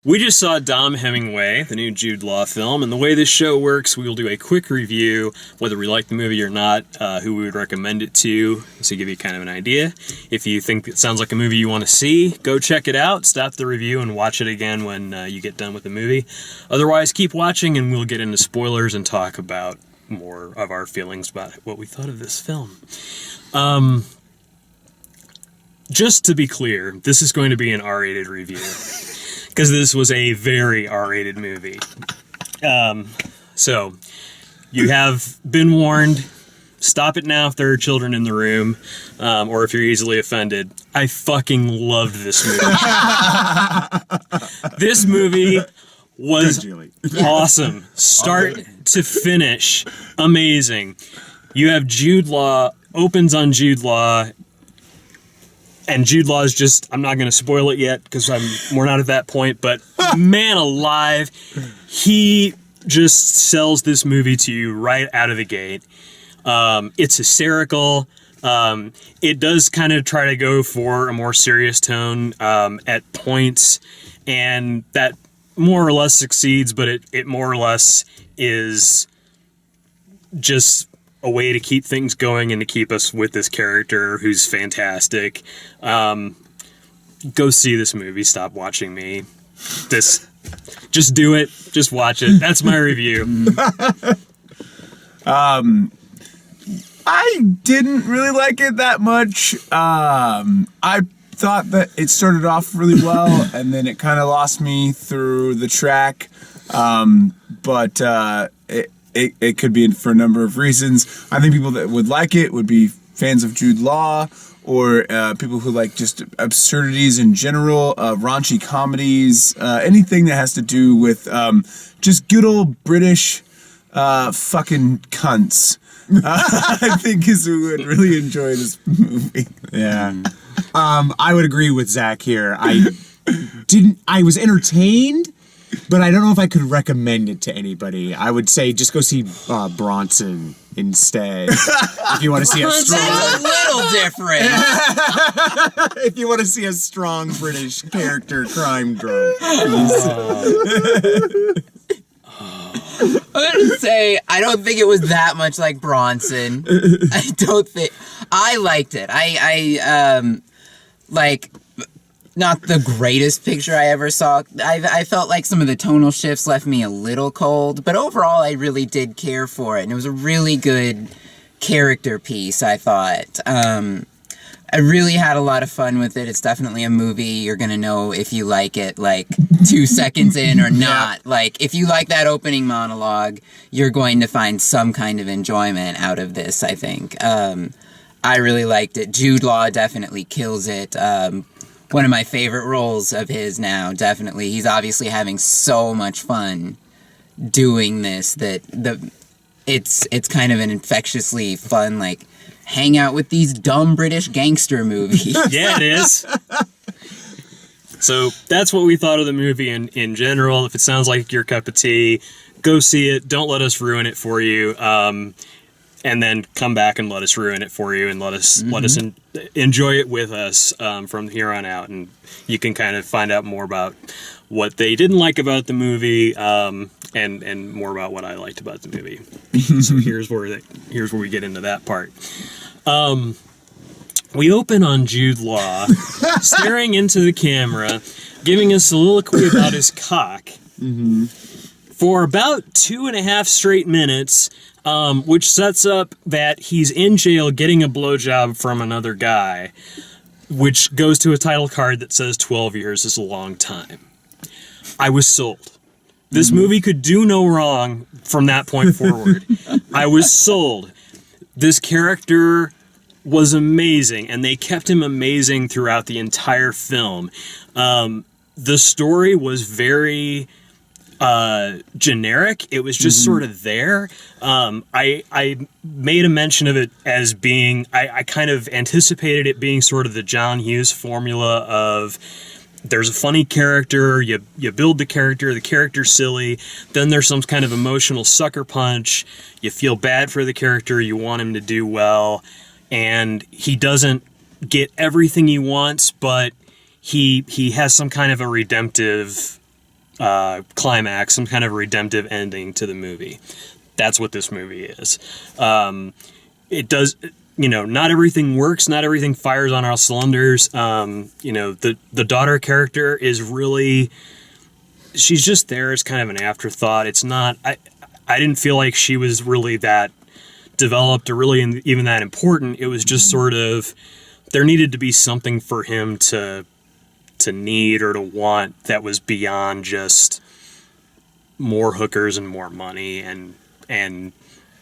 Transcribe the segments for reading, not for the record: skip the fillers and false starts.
We just saw Dom Hemingway, the new Jude Law film, and the way this show works, we will do a quick review, whether we like the movie or not, who we would recommend it to, so give you kind of an idea. If you think it sounds like a movie you want to see, go check it out, stop the review, and watch it again when you get done with the movie. Otherwise, keep watching, and we'll get into spoilers and talk about more of our feelings about what we thought of this film. Just to be clear, this is going to be an R-rated review. Because this was a very R-rated movie. So, you have been warned. Stop it now if there are children in the room, or if you're easily offended. I fucking loved this movie. This movie was awesome. Start to finish. Amazing. You have Jude Law, opens on Jude Law, and Jude Law is just, I'm not going to spoil it yet because we're not at that point, but man alive, he just sells this movie to you right out of the gate. It's hysterical. It does kind of try to go for a more serious tone at points, and that more or less succeeds, but it more or less is just a way to keep things going and to keep us with this character who's fantastic. Go see this movie. Stop watching me. Just do it. Just watch it. That's my review. I didn't really like it that much. I thought that it started off really well, and then it kind of lost me through the track. But it could be for a number of reasons. I think people that would like it would be fans of Jude Law, or people who like just absurdities in general, raunchy comedies, anything that has to do with just good old British fucking cunts. I think is who would really enjoy this movie. Yeah. I would agree with Zach here. I was entertained, but I don't know if I could recommend it to anybody. I would say just go see Bronson instead. If you want to see a strong... That's a little different. If you want to see a strong British character crime drama. I'm gonna say I don't think it was that much like Bronson. I don't think I liked it. I like not the greatest picture I ever saw. I felt like some of the tonal shifts left me a little cold, but overall I really did care for it, and it was a really good character piece, I thought. I really had a lot of fun with it. It's definitely a movie you're gonna know if you like it, like 2 seconds in or not. Like, if you like that opening monologue, you're going to find some kind of enjoyment out of this, I think. I really liked it. Jude Law definitely kills it. One of my favorite roles of his now, definitely. He's obviously having so much fun doing this that it's kind of an infectiously fun, like, hang out with these dumb British gangster movies. Yeah, it is. So that's what we thought of the movie in general. If it sounds like your cup of tea, go see it. Don't let us ruin it for you. And then come back and let us ruin it for you, and let us enjoy it with us from here on out. And you can kind of find out more about what they didn't like about the movie, and more about what I liked about the movie. So here's where we get into that part. We open on Jude Law staring into the camera, giving a soliloquy about his cock for about 2.5 straight minutes, which sets up that he's in jail getting a blowjob from another guy, which goes to a title card that says 12 years is a long time. I was sold. This movie could do no wrong from that point forward. I was sold. This character was amazing, and they kept him amazing throughout the entire film. The story was very generic. It was just sort of there. I made a mention of it as being, I kind of anticipated it being sort of the John Hughes formula of, there's a funny character, you build the character's silly, then there's some kind of emotional sucker punch, you feel bad for the character, you want him to do well, and he doesn't get everything he wants, but he has some kind of a redemptive climax, some kind of redemptive ending to the movie. That's what this movie is. It does, not everything works, not everything fires on all cylinders. The daughter character is really, she's just there as kind of an afterthought. It's not, I didn't feel like she was really that developed or really even that important. It was just sort of, there needed to be something for him to need or to want that was beyond just more hookers and more money, and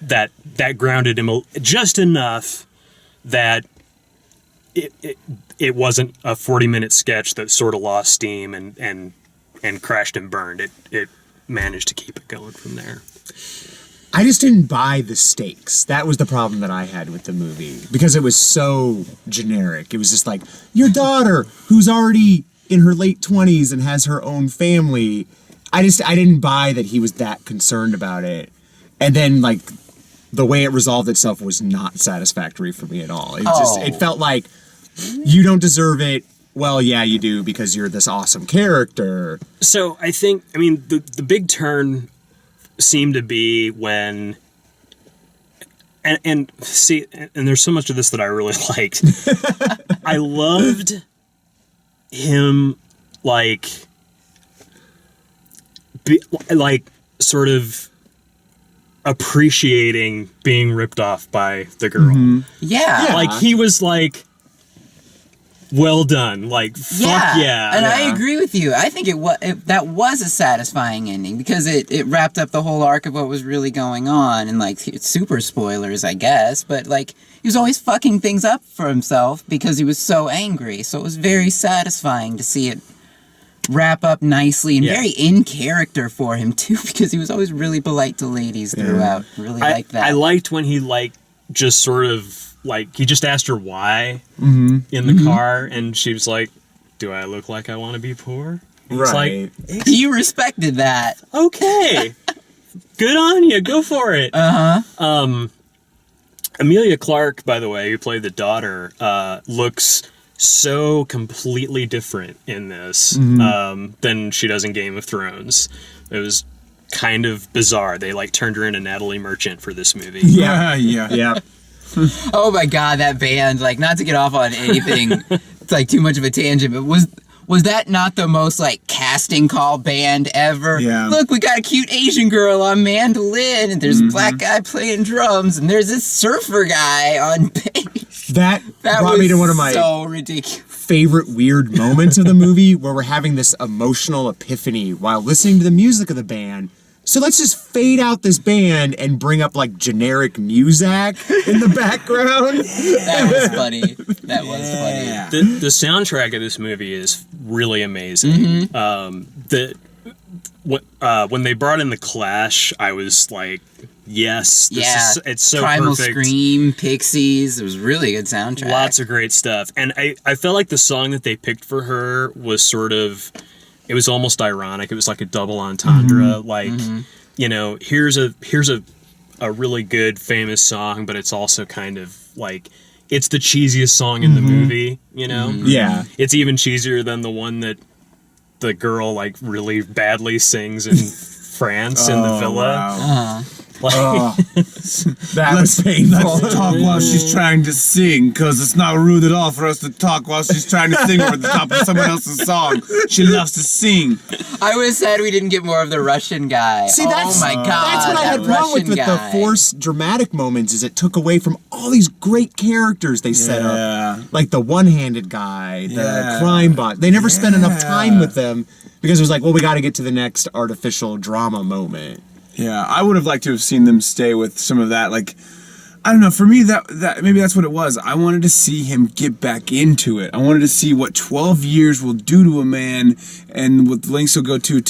that grounded him just enough that it wasn't a 40-minute sketch that sort of lost steam and crashed and burned. It managed to keep it going from there. I just didn't buy the stakes. That was the problem that I had with the movie, because it was so generic. It was just like, your daughter, who's already in her late 20s and has her own family. I didn't buy that he was that concerned about it. And then, like, the way it resolved itself was not satisfactory for me at all. It felt like, you don't deserve it. Well, yeah, you do, because you're this awesome character. So I think, the big turn seemed to be when, and there's so much of this that I really liked. I loved him, sort of appreciating being ripped off by the girl. Mm-hmm. Yeah. He was like, well done. Fuck yeah. And I agree with you. I think that was a satisfying ending, because it wrapped up the whole arc of what was really going on, and it's super spoilers, I guess, but he was always fucking things up for himself because he was so angry. So it was very satisfying to see it wrap up nicely and very in character for him too, because he was always really polite to ladies throughout. Really liked that. I liked when he just sort of he just asked her why in the car, and she was like, do I look like I want to be poor? Right. You respected that. Okay. Good on you. Go for it. Emilia Clarke, by the way, who played the daughter, looks so completely different in this than she does in Game of Thrones. It was kind of bizarre. They turned her into Natalie Merchant for this movie. Yeah. Oh my god, that band, not to get off on anything, it's too much of a tangent, but was that not the most casting call band ever? Yeah. Look, we got a cute Asian girl on mandolin, and there's a black guy playing drums, and there's this surfer guy on bass. That brought was me to one of my so ridiculous favorite weird moments of the movie, where we're having this emotional epiphany while listening to the music of the band. So let's just fade out this band and bring up generic Muzak in the background. That was funny. That was funny. The soundtrack of this movie is really amazing. When they brought in the Clash, I was like, yes, it's so Primal perfect. Scream, Pixies. It was really good soundtrack. Lots of great stuff. And I felt like the song that they picked for her was sort of, it was almost ironic. It was like a double entendre. Here's a really good famous song, but it's also kind of it's the cheesiest song in the movie, Yeah. It's even cheesier than the one that the girl really badly sings in France in the villa. Wow. That was painful. Let's talk while she's trying to sing, because it's not rude at all for us to talk while she's trying to sing over the top of someone else's song. She loves to sing. I was sad we didn't get more of the Russian guy. See, that's, oh my god, that's what I had that problem with Russian the guy. forced dramatic moments, is it took away from all these great characters they set up. Like the one-handed guy, the crime boss. They never spent enough time with them, because it was like, well, we got to get to the next artificial drama moment. Yeah, I would have liked to have seen them stay with some of that. I don't know. For me, that maybe that's what it was. I wanted to see him get back into it. I wanted to see what 12 years will do to a man, and what lengths he'll go to.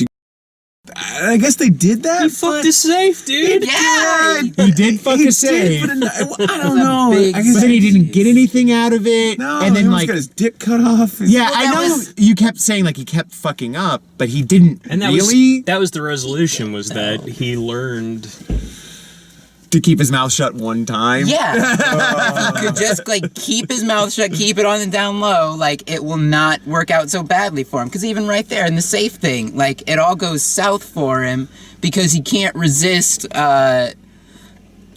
I guess they did that. He fucked us safe, dude. Yeah, He did fuck a save. I don't know. big I guess But then he didn't get anything out of it. No, and then he almost got his dick cut off. yeah, Well, I that know was- you kept saying he kept fucking up, but he didn't And that really. was the resolution, was that he learned To keep his mouth shut one time? Yeah. If he could just, like, keep his mouth shut, keep it on the down low, like, it will not work out so badly for him. Because even right there in the safe thing, like, it all goes south for him because he can't resist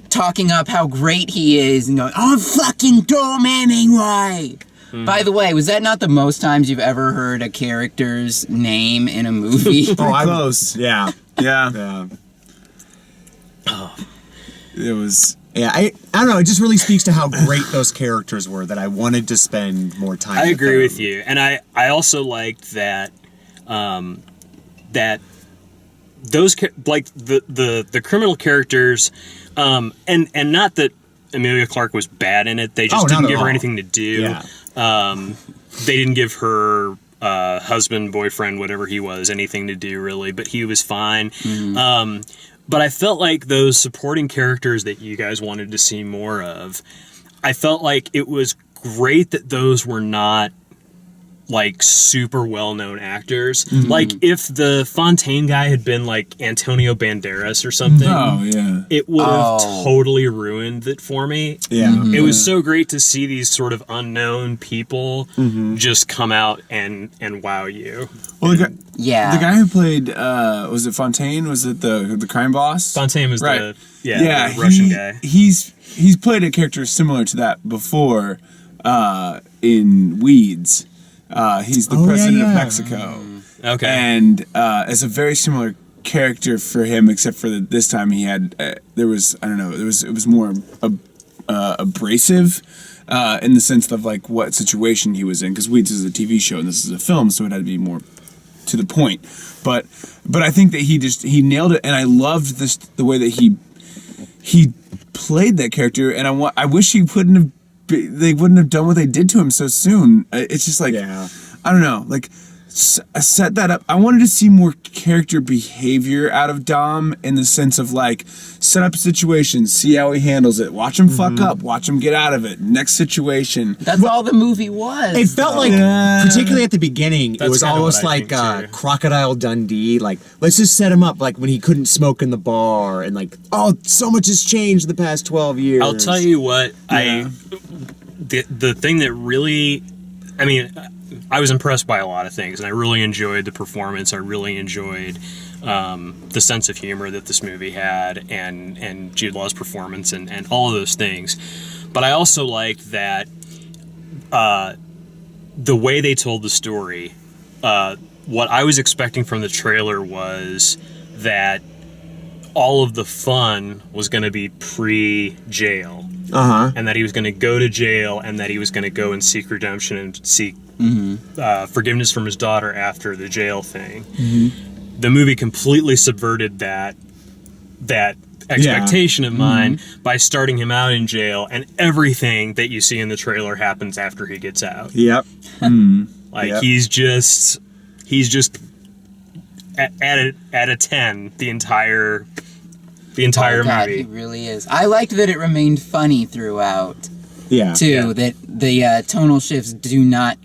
talking up how great he is and going, "I'm fucking Dom Hemingway!" By the way, was that not the most times you've ever heard a character's name in a movie? I'm close. Yeah. Yeah. Yeah. It was. Yeah, I don't know. It just really speaks to how great those characters were that I wanted to spend more time. I agree them. with you, and I also liked that that those like the criminal characters, and not that Emilia Clarke was bad in it. They just didn't give her anything to do. Yeah. They didn't give her husband, boyfriend, whatever he was, anything to do really, but he was fine. But I felt like those supporting characters that you guys wanted to see more of, I felt like it was great that those were not like super well-known actors. Like if the Fontaine guy had been like Antonio Banderas or something, Oh yeah. it would have totally ruined it for me. Yeah. It was so great to see these sort of unknown people just come out and wow you. Well, the guy who played was it Fontaine? Was it the crime boss? Fontaine was Right. the Russian guy. He's played a character similar to that before in Weeds. He's the president of Mexico. Okay. And it's a very similar character for him, except for that this time he had it was more abrasive in the sense of like what situation he was in, because Weeds is a TV show and this is a film, so it had to be more to the point. But I think that he nailed it, and I loved the way that he played that character, and I wish they wouldn't have done what they did to him so soon. It's just like, I don't know, like set that up. I wanted to see more character behavior out of Dom, in the sense of like set up a situation, see how he handles it, watch him fuck up, watch him get out of it, next situation. That's all the movie was. It felt like, particularly at the beginning, it was kinda almost what I like think, too. Crocodile Dundee. Like, let's just set him up, like when he couldn't smoke in the bar, and like, oh, so much has changed in the past 12 years. I'll tell you what, the thing that really, I mean, I was impressed by a lot of things, and I really enjoyed the performance. I really enjoyed the sense of humor that this movie had, and Jude Law's performance, and all of those things. But I also liked that the way they told the story. What I was expecting from the trailer was that all of the fun was going to be pre-jail. And that he was going to go to jail, and that he was going to go and seek redemption and seek forgiveness from his daughter after the jail thing. The movie completely subverted that expectation of mine by starting him out in jail, and everything that you see in the trailer happens after he gets out. Yep. He's just at a 10 the entire God, movie. he really is. I liked that it remained funny throughout. Yeah. Too, that the tonal shifts do not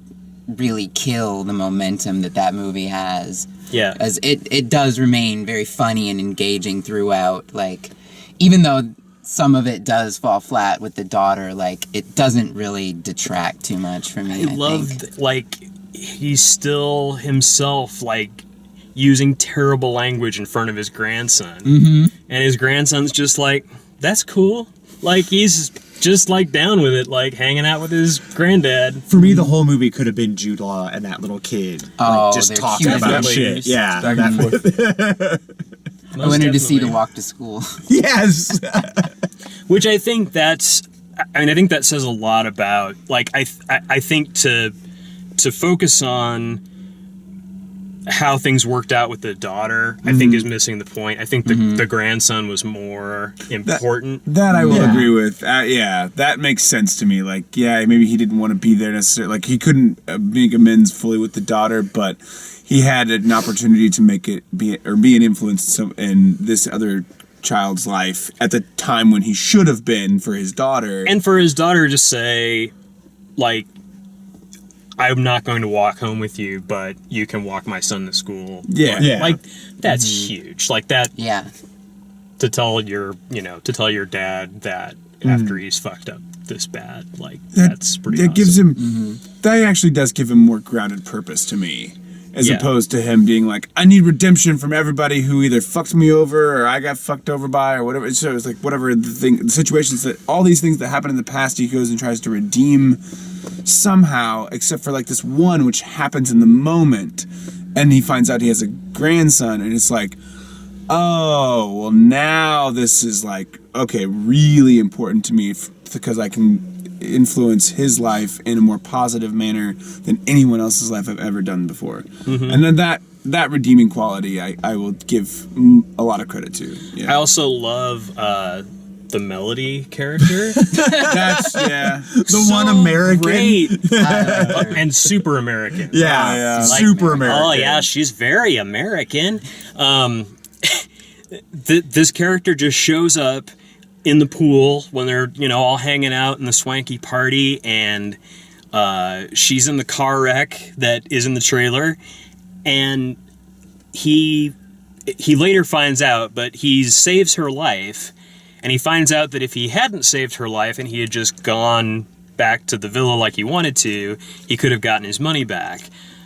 really kill the momentum that movie has. Yeah. As it does remain very funny and engaging throughout. Like, even though some of it does fall flat with the daughter, like, it doesn't really detract too much for me. I loved, think. like, he's still himself, like, using terrible language in front of his grandson. And his grandson's just like, that's cool. Like, he's just, like, down with it, like, hanging out with his granddad. For me, the whole movie could have been Jude Law and that little kid. Oh, like, just they're talking cute. about Definitely. shit. Yeah. Back and forth. I wanted to see the walk to school. Yes. Which I think I think that says a lot about, like, I think to focus on how things worked out with the daughter, I think is missing the point. I think the grandson was more important. That I will agree with. That makes sense to me. Like, maybe he didn't want to be there necessarily. Like, he couldn't make amends fully with the daughter, but he had an opportunity to make it be an influence in this other child's life at the time when he should have been for his daughter. And for his daughter to say, like, I'm not going to walk home with you, but you can walk my son to school. Yeah. Like, that's huge. Like, that. Yeah. to tell your dad that after he's fucked up this bad, like that's pretty. That awesome. gives him. That actually does give him more grounded purpose to me, as opposed to him being like, I need redemption from everybody who either fucked me over or I got fucked over by or whatever. So it's like whatever the situations that all these things that happen in the past, he goes and tries to redeem somehow, except for like this one which happens in the moment, and he finds out he has a grandson, and it's like, oh, well, now this is like, okay, really important to me because I can influence his life in a more positive manner than anyone else's life I've ever done before. And then that redeeming quality I will give a lot of credit to. Yeah. I also love the Melody character. That's, The one American. Great. And super American. Yeah. Like, Super American. Oh, yeah, she's very American. This character just shows up in the pool when they're, all hanging out in the swanky party, and she's in the car wreck that is in the trailer, and he later finds out, but he saves her life, and he finds out that if he hadn't saved her life and he had just gone back to the villa like he wanted to, he could have gotten his money back.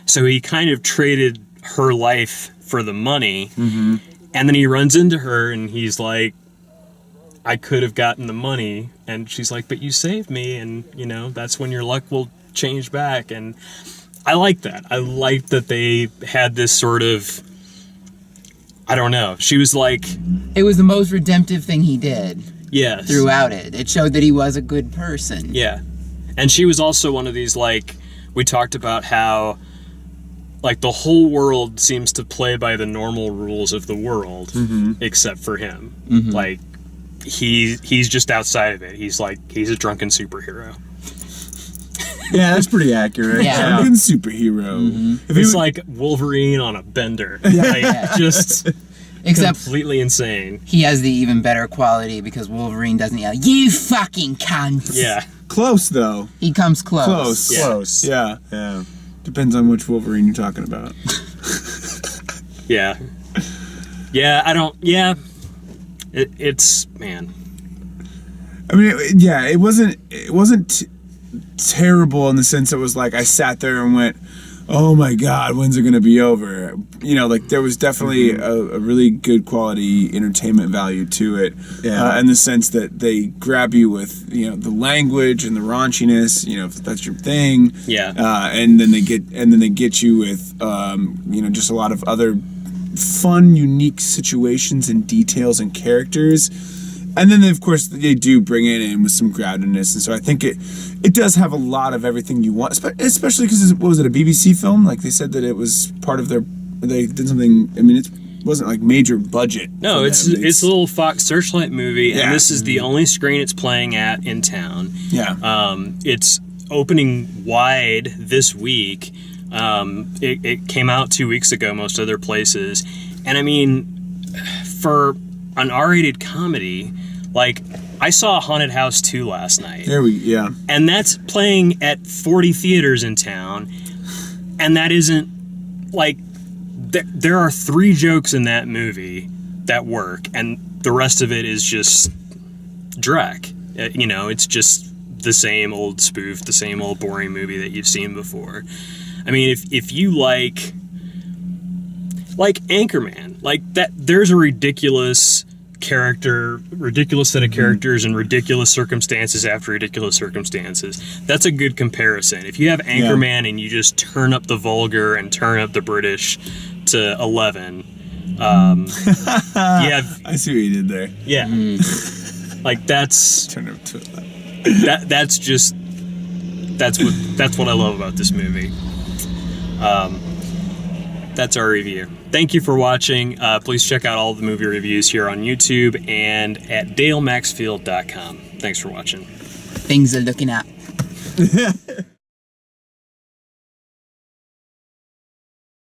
So he kind of traded her life for the money, and then he runs into her, and he's like, I could have gotten the money, and she's like, but you saved me, and, that's when your luck will change back, and I like that. I like that they had this sort of, I don't know, she was like... It was the most redemptive thing he did. Yes. Throughout it. It showed that he was a good person. Yeah. And she was also one of these, like, we talked about how, like, the whole world seems to play by the normal rules of the world, except for him. Like, he's just outside of it. He's a drunken superhero. Yeah, that's pretty accurate. Yeah. Drunken superhero. It's like Wolverine on a bender. Just Except completely insane. he has the even better quality because Wolverine doesn't yell, "You fucking cunt!" Yeah. Close, though. He comes close. Close. Yeah. Close. Yeah. Yeah. Depends on which Wolverine you're talking about. Yeah. Yeah, I don't... Yeah. It's... Man. I mean, it wasn't terrible in the sense it was like I sat there and went, oh my god, when's it gonna be over? Like there was definitely a really good quality entertainment value to it, in the sense that they grab you with the language and the raunchiness, if that's your thing, and then they get you with just a lot of other fun, unique situations and details and characters. And then, of course, they do bring it in with some groundedness, and so I think it does have a lot of everything you want, especially because, what was it, a BBC film? Like, they said that it was part of they did something, I mean, it wasn't, like, major budget. No, it's a little Fox Searchlight movie, and this is the only screen it's playing at in town. Yeah. It's opening wide this week. It came out 2 weeks ago, most other places. And, I mean, for an R-rated comedy... Like, I saw Haunted House 2 last night. And that's playing at 40 theaters in town. And that isn't, like, there are 3 jokes in that movie that work. And the rest of it is just dreck. It's just the same old spoof, the same old boring movie that you've seen before. I mean, if you like Anchorman, like that, there's a ridiculous set of characters and ridiculous circumstances after ridiculous circumstances. That's a good comparison. If you have Anchorman and you just turn up the vulgar and turn up the British to 11, I see what you did there. Yeah. Like that's turn up to 11. That's what I love about this movie. That's our review. Thank you for watching. Please check out all the movie reviews here on YouTube and at dalemaxfield.com. Thanks for watching. Things are looking up.